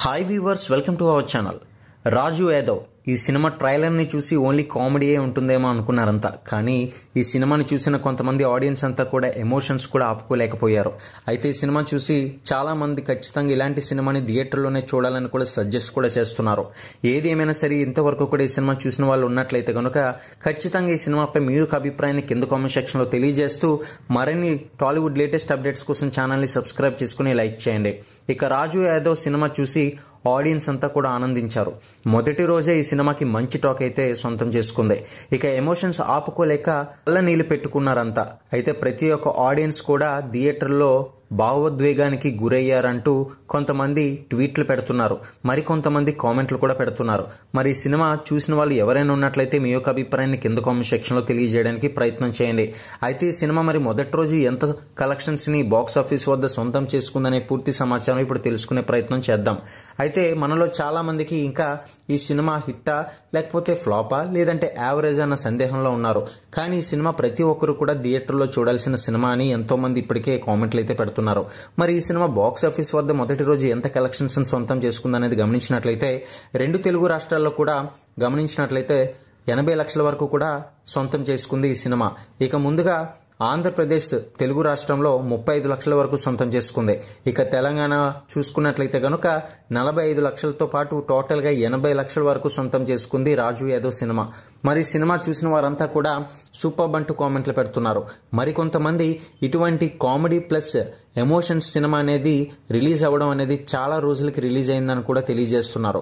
Hi viewers, welcome to our channel. Raju Yadav ఈ cinema trailer ని చూసి ఓన్లీ కామెడీయే ఉంటుందేమో అనుకున్నారంతా. కానీ ఈ సినిమాని చూసిన కొంతమంది ఆడియన్స్ అంతా కూడా ఎమోషన్స్ కూడా ఆపుకోలేకపోయారు. అయితే ఈ సినిమా చూసి చాలా మంది ఖచ్చితంగా ఇలాంటి సినిమాని థియేటర్లోనే చూడాలని కూడా సజెస్ట్ కూడా చేస్తున్నారు. ఏది ఏమైనా సరే ఇంతవరకు కూడా ఈ సినిమా చూసిన వాళ్ళు ఉన్నట్లయితే కనుక ఖచ్చితంగా ఈ సినిమాపై మీ యొక్క అభిప్రాయాన్ని కింద కామెంట్ సెక్షన్ లో తెలియజేస్తూ మరిన్ని టాలీవుడ్ లేటెస్ట్ అప్డేట్స్ కోసం ఛానల్ ని సబ్స్క్రైబ్ చేసుకుని లైక్ చేయండి. ఇక రాజు యాదవ్ సినిమా చూసి ఆడియన్స్ అంతా కూడా ఆనందించారు. మొదటి రోజే ఈ సినిమాకి మంచి టాక్ అయితే సొంతం చేసుకుంది. ఇక ఎమోషన్స్ ఆపుకోలేక కళ్ళ నీళ్లు పెట్టుకున్నారంతా. అయితే ప్రతి ఒక్క ఆడియన్స్ కూడా థియేటర్లో భావోద్వేగానికి గురయ్యారంటూ కొంతమంది ట్వీట్లు పెడుతున్నారు, మరికొంతమంది కామెంట్లు కూడా పెడుతున్నారు. మరి ఈ సినిమా చూసిన వాళ్ళు ఎవరైనా ఉన్నట్లయితే మీ యొక్క అభిప్రాయాన్ని కింద కామెంట్ సెక్షన్ లో తెలియజేయడానికి ప్రయత్నం చేయండి. అయితే ఈ సినిమా మరి మొదటి రోజు ఎంత కలెక్షన్స్ ని బాక్స్ ఆఫీస్ వద్ద సొంతం చేసుకుందనే పూర్తి సమాచారం ఇప్పుడు తెలుసుకునే ప్రయత్నం చేద్దాం. అయితే మనలో చాలా మందికి ఇంకా ఈ సినిమా హిట్టా లేకపోతే ఫ్లాపా లేదంటే యావరేజ్ అన్న సందేహంలో ఉన్నారు. కానీ ఈ సినిమా ప్రతి ఒక్కరు కూడా థియేటర్లో చూడాల్సిన సినిమా అని ఎంతో మంది ఇప్పటికే కామెంట్లు అయితే పెడుతున్నారు. మరి ఈ సినిమా బాక్స్ ఆఫీస్ వద్ద మొదటి రోజు ఎంత కలెక్షన్స్ సొంతం చేసుకుందనేది గమనించినట్లయితే రెండు తెలుగు రాష్ట్రాల్లో కూడా గమనించినట్లయితే 80 లక్షల వరకు కూడా సొంతం చేసుకుంది ఈ సినిమా. ఇక ముందుగా ఆంధ్రప్రదేశ్ తెలుగు రాష్ట్రంలో 35 లక్షల వరకు సొంతం చేసుకుంది. ఇక తెలంగాణ చూసుకున్నట్లయితే గనుక 45 లక్షలతో పాటు టోటల్ గా 80 లక్షల వరకు సొంతం చేసుకుంది రాజు యాదవ్ సినిమా. మరి సినిమా చూసిన వారంతా కూడా సూపర్ అంటూ కామెంట్లు పెడుతున్నారు. మరికొంతమంది ఇటువంటి కామెడీ ప్లస్ ఎమోషన్స్ సినిమా అనేది రిలీజ్ అవ్వడం అనేది చాలా రోజులకి రిలీజ్ అయిందని కూడా తెలియజేస్తున్నారు.